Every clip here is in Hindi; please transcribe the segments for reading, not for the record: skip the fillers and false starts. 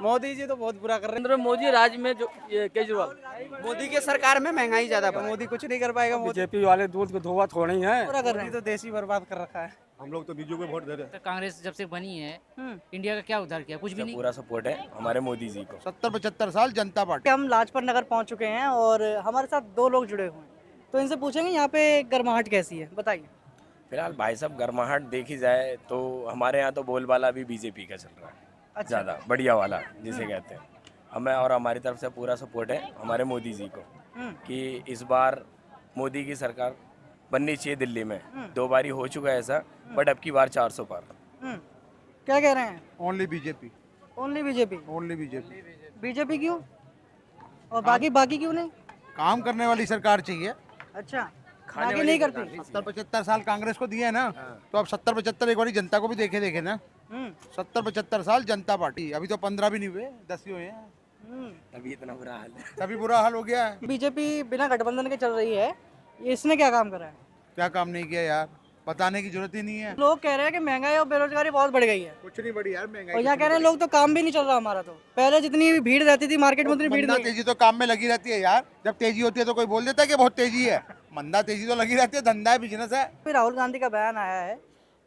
मोदी जी तो बहुत बुरा कर रहे नरेंद्र मोदी राज में जो ये केजरीवाल हैं। मोदी के सरकार में महंगाई ज्यादा बढ़ मोदी कुछ नहीं कर पाएगा। मोदी बीजेपी वाले दूध को धोआ थोड़ी है। पूरा कर रहे हैं। तो देश ही बर्बाद कर रखा है। हम लोग तो बीजेपी को वोट दे रहे हैं। कांग्रेस जब से बनी है इंडिया का क्या उद्धार किया? कुछ भी नहीं। पूरा सपोर्ट है हमारे मोदी जी को। 70-75 साल जनता पार्टी। हम लाजपत नगर पहुंच चुके हैं और हमारे साथ दो लोग जुड़े हुए हैं, तो इनसे पूछेंगे यहाँ पे गर्माहट कैसी है, बताइए। फिलहाल भाई साहब गर्माहट देखी जाए तो हमारे यहाँ तो बोलबाला भी बीजेपी का चल रहा है। अच्छा। ज़्यादा बढ़िया वाला जिसे कहते हैं। हमें और हमारी तरफ से पूरा सपोर्ट है हमारे मोदी जी को कि इस बार मोदी की सरकार बननी चाहिए दिल्ली में। 2 बारी हो चुका है ऐसा, बट अब की बार 400 पार। क्या कह रहे हैं? Only BJP. Only BJP. Only BJP. BJP क्यों और बाकी क्यों नहीं? काम करने वाली सरकार चाहिए। अच्छा, बाकी नहीं करती। 70-75 साल कांग्रेस को दिए है ना, तो अब 70-75 एक बार जनता को भी देखे ना। 70-75 साल जनता पार्टी। अभी तो 15 भी नहीं हुए, 10 ही हुए हैं। अभी इतना बुरा हाल है। तभी बुरा हाल हो गया है। बीजेपी बिना गठबंधन के चल रही है, इसने क्या काम करा है? क्या काम नहीं किया यार, बताने की जरूरत ही नहीं है। लोग कह रहे हैं कि महंगाई और बेरोजगारी बहुत बढ़ गई है, कुछ नहीं बढ़ी यार, और महंगाई। यहाँ कह रहे हैं लोग तो काम भी नहीं चल रहा हमारा। तो पहले जितनी भीड़ रहती थी मार्केट में उतनी भीड़ मंदा नहीं है। तेजी तो काम में लगी रहती है यार। जब तेजी होती है तो कोई बोल देता है कि बहुत तेजी है। मंदा तेजी तो लगी रहती है, धंधा है, बिजनेस है। फिर राहुल गांधी का बयान आया है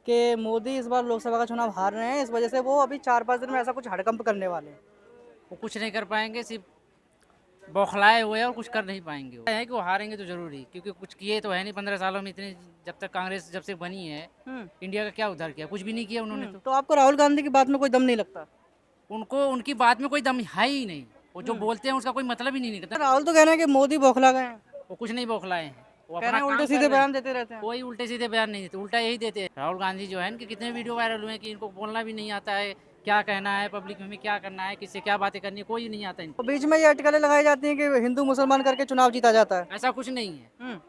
कि मोदी इस बार लोकसभा का चुनाव हार रहे हैं, इस वजह से वो अभी 4-5 दिन में ऐसा कुछ हड़कंप करने वाले हैं। वो कुछ नहीं कर पाएंगे, सिर्फ बौखलाए हुए हैं और कुछ कर नहीं पाएंगे। वो है कि वो हारेंगे तो जरूरी, क्योंकि कुछ किए तो है नहीं 15 सालों में इतने। जब तक कांग्रेस जब से बनी है इंडिया का क्या उद्धार किया? कुछ भी नहीं किया उन्होंने। तो आपको राहुल गांधी की बात में कोई दम नहीं लगता? उनको उनकी बात में कोई दम है ही नहीं। वो जो बोलते हैं उसका कोई मतलब ही नहीं निकलता। राहुल तो कह रहे हैं कि मोदी बौखला गए हैं, वो कुछ नहीं बौखलाए हैं, वो कह अपना रहे हैं काम उल्टे कर सीधे रहे हैं। बयान देते रहते हैं। कोई उल्टे सीधे बयान नहीं देते, उल्टा यही देते हैं। राहुल गांधी जो है इनके कितने वीडियो वायरल हुए हैं कि इनको बोलना भी नहीं आता है, क्या कहना है पब्लिक में, क्या करना है, किससे क्या बातें करनी है, कोई नहीं आता इनको। तो बीच में ये अटकलें लगाई जाती हैं कि हिंदू मुसलमान करके चुनाव जीता जाता है। ऐसा कुछ नहीं है।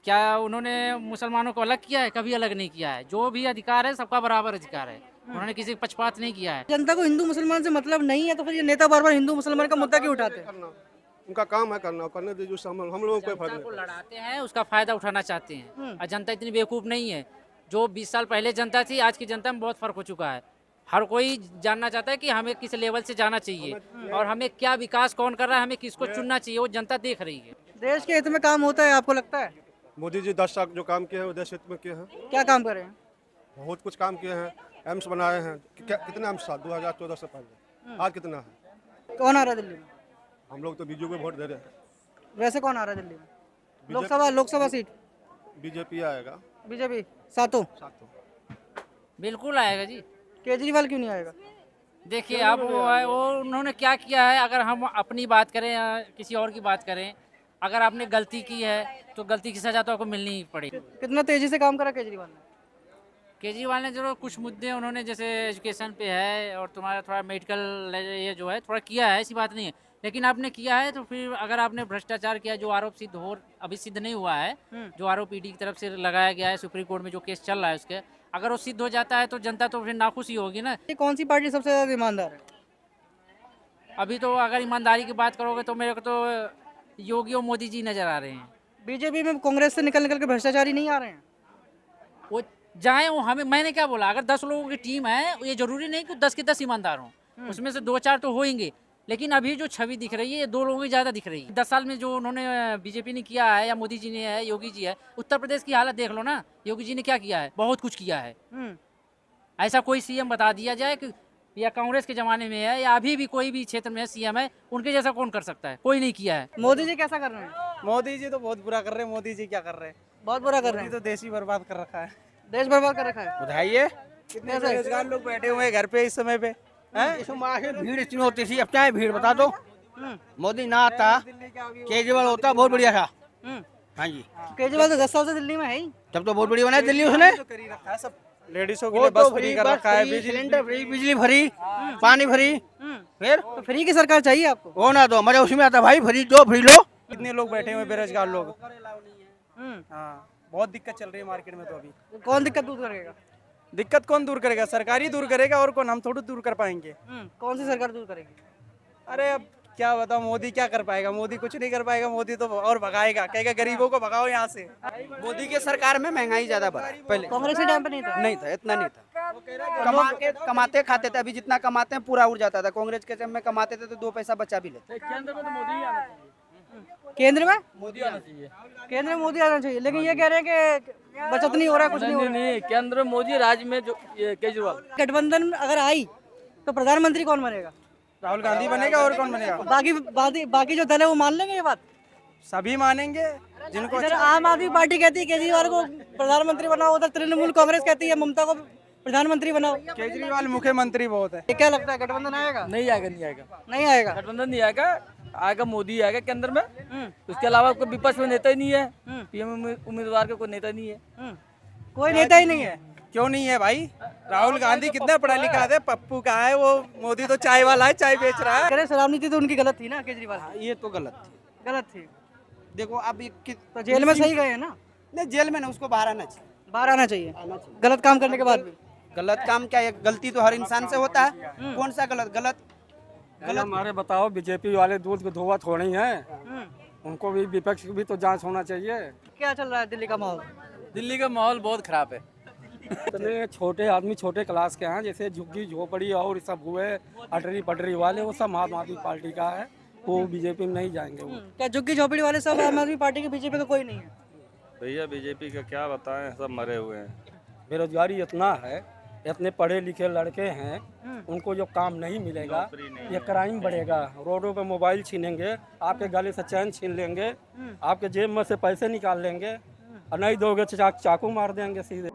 क्या उन्होंने मुसलमानों को अलग किया है? कभी अलग नहीं किया है। जो भी अधिकार है सबका बराबर अधिकार है। उन्होंने किसी का पक्षपात नहीं किया है। जनता को हिंदू मुसलमान से मतलब नहीं है, तो फिर ये नेता बार बार हिंदू मुसलमान का मुद्दा क्यों उठाते हैं? उनका काम है करना, करने दीजिए। हम लोगों को जनता को लड़ाते हैं, उसका फायदा उठाना चाहते हैं। और जनता इतनी बेवकूफ़ नहीं है। जो 20 साल पहले जनता थी, आज की जनता में बहुत फर्क हो चुका है। हर कोई जानना चाहता है कि हमें किस लेवल से जाना चाहिए और हमें क्या विकास कौन कर रहा है, हमें किसको चुनना चाहिए, वो जनता देख रही है। देश के हित में काम होता है, आपको लगता है? मोदी जी 10 साल जो काम किए हैं वो देश हित में किए हैं। क्या काम करे हैं? बहुत कुछ काम किए हैं। एम्स बनाए हैं। कितने एम्स था 2014 से पहले, आज कितना है? कौन आ रहा है दिल्ली में? हम लोग तो बीजेपी को वोट दे रहे हैं। वैसे कौन आ रहा है दिल्ली में? लोकसभा सीट बीजेपी आएगा। बीजेपी सातों? बिल्कुल आएगा जी। केजरीवाल क्यों नहीं आएगा? देखिए अब वो उन्होंने क्या किया है। अगर हम अपनी बात करें या किसी और की बात करें, अगर आपने गलती की है तो गलती की सजा तो आपको मिलनी ही पड़ेगी। कितना तेजी से काम करा केजरीवाल ने? केजरीवाल ने जो कुछ मुद्दे उन्होंने जैसे एजुकेशन पे है और तुम्हारा थोड़ा मेडिकल ये जो है थोड़ा किया है, ऐसी बात नहीं है। लेकिन आपने किया है तो फिर अगर आपने भ्रष्टाचार किया, जो आरोप सिद्ध हो, अभी सिद्ध नहीं हुआ है, जो आरोप ईडी की तरफ से लगाया गया है, सुप्रीम कोर्ट में जो केस चल रहा है उसके, अगर वो सिद्ध हो जाता है तो जनता तो फिर नाखुश ही होगी ना। ये कौन सी पार्टी सबसे ज्यादा ईमानदार है? अभी तो अगर ईमानदारी की बात करोगे तो मेरे को तो योगी और मोदी जी नजर आ रहे हैं। बीजेपी में कांग्रेस से निकल के भ्रष्टाचारी नहीं आ रहे हैं? वो जाए, वो हमें, मैंने क्या बोला, अगर 10 लोगों की टीम है, ये जरूरी नहीं कि 10 के 10 ईमानदार हों, उसमें से 2-4 तो होंगे। लेकिन अभी जो छवि दिख रही है ये 2 लोगों की ज़्यादा दिख रही है। 10 साल में जो उन्होंने बीजेपी ने किया है या मोदी जी ने है, योगी जी है, उत्तर प्रदेश की हालत देख लो ना। योगी जी ने क्या किया है? बहुत कुछ किया है। ऐसा कोई सीएम बता दिया जाए कि या कांग्रेस के ज़माने में है या अभी भी कोई भी क्षेत्र में सीएम है, उनके जैसा कौन कर सकता है? कोई नहीं किया है। मोदी जी कैसा कर रहे हैं? मोदी जी तो बहुत बुरा कर रहे हैं। मोदी जी क्या कर रहे हैं? बहुत बुरा कर रहे हैं। तो देश ही बर्बाद कर रखा है। देश बर्बाद कर रखा है। बताइए कितने बेरोजगार लोग बैठे हुए हैं घर पे इस समय पे हैं? भीड़ इतनी होती थी, अब क्या है भीड़ बता दो। मोदी ना आता, केजरीवाल होता, बहुत बढ़िया था। हाँ जी, केजरीवाल तो 10 साल से दिल्ली में है ही। तब तो बहुत बढ़िया बनाया दिल्ली उसने। तो कर ही रखा है सब। लेडीजों के लिए बस फ्री कर रखा है, सिलेंडर फ्री, बिजली फ्री, पानी फ्री। फिर तो फ्री की सरकार चाहिए आपको? वो ना दो, मजा उसी में आता भाई। फ्री दो, फ्री लो। कितने लोग बैठे हुए बेरोजगार लोग। हाँ, बहुत दिक्कत चल रही है मार्केट में। तो अभी कौन दिक्कत दूर करेगा? दिक्कत कौन दूर करेगा? सरकार ही दूर करेगा, और कौन? हम थोड़ी दूर कर पाएंगे। कौन सी सरकार दूर करेगी? अरे अब क्या बताओ, मोदी क्या कर पाएगा? मोदी कुछ नहीं कर पाएगा। मोदी तो और भगाएगा, कहेगा गरीबों को भगाओ यहाँ से। मोदी के सरकार में महंगाई ज्यादा बढ़ा है। पहले कांग्रेस के टाइम पे नहीं था। नहीं था, इतना नहीं था। कमाते खाते थे, अभी जितना कमाते हैं पूरा उड़ जाता था। कांग्रेस के टाइम में कमाते थे तो 2 पैसा बचा भी लेते। केंद्र में तो मोदी ही आना चाहिए। केंद्र में मोदी आना चाहिए। केंद्र में मोदी आना चाहिए, लेकिन ये कह रहे हैं कि बचत नहीं हो रहा, कुछ नहीं हो नहीं नहीं, केंद्र में मोदी, राज्य में जो ये केजरीवाल। रहा। गठबंधन अगर आई तो प्रधानमंत्री कौन बनेगा? राहुल गांधी बनेगा और कौन बनेगा? बाकी जो दल है वो मान लेंगे ये बात? सभी मानेंगे जिनको इधर आम आदमी पार्टी कहती है केजरीवाल को प्रधानमंत्री बनाओ, उधर तृणमूल कांग्रेस कहती है ममता को प्रधानमंत्री बनाओ। केजरीवाल मुख्यमंत्री बहुत है। ये क्या लगता है, गठबंधन आएगा? नहीं आएगा, नहीं आएगा, नहीं आएगा। गठबंधन नहीं आएगा। आएगा मोदी आएगा केंद्र में। उसके अलावा कोई विपक्ष में नेता ही नहीं है। पीएम उम्मीदवार का कोई नेता नहीं है। कोई नेता ही नहीं है। क्यों नहीं है भाई? राहुल गांधी कितना पढ़ा लिखा है, पप्पू का है वो। मोदी तो चाय वाला है, चाय बेच रहा है। कह रहे शराब नीति तो उनकी गलत थी ना, केजरीवाल की? ये तो गलत थी। गलत थी देखो अब तो जेल में सही गए हैं ना? नहीं, जेल में ना, उसको बाहर आना चाहिए। बाहर आना चाहिए गलत काम करने के बाद भी। गलत काम क्या है? गलती तो हर इंसान से होता है। कौन सा गलत? गलत हमारे बताओ, बीजेपी वाले दूध को धोआ थोड़े ही हैं। उनको भी, विपक्ष की भी तो जांच होना चाहिए। क्या चल रहा है दिल्ली का माहौल? दिल्ली का माहौल बहुत खराब है। इतने छोटे आदमी, छोटे क्लास के हैं, जैसे झुग्गी झोपड़ी और सब हुए अटरी पटरी वाले, वो सब आम आदमी पार्टी का है। वो बीजेपी में नहीं जाएंगे। वो क्या झुग्गी झोपड़ी वाले सब आम आदमी पार्टी के? बीजेपी तो कोई नहीं है भैया, बीजेपी का क्या बताएं, सब मरे हुए हैं। बेरोजगारी इतना है, इतने पढ़े लिखे लड़के हैं, उनको जो काम नहीं मिलेगा, ये क्राइम बढ़ेगा। रोडों पे मोबाइल छीनेंगे, आपके गले से चैन छीन लेंगे, आपके जेब में से पैसे निकाल लेंगे, और नहीं दोगे तो चाकू मार देंगे सीधे।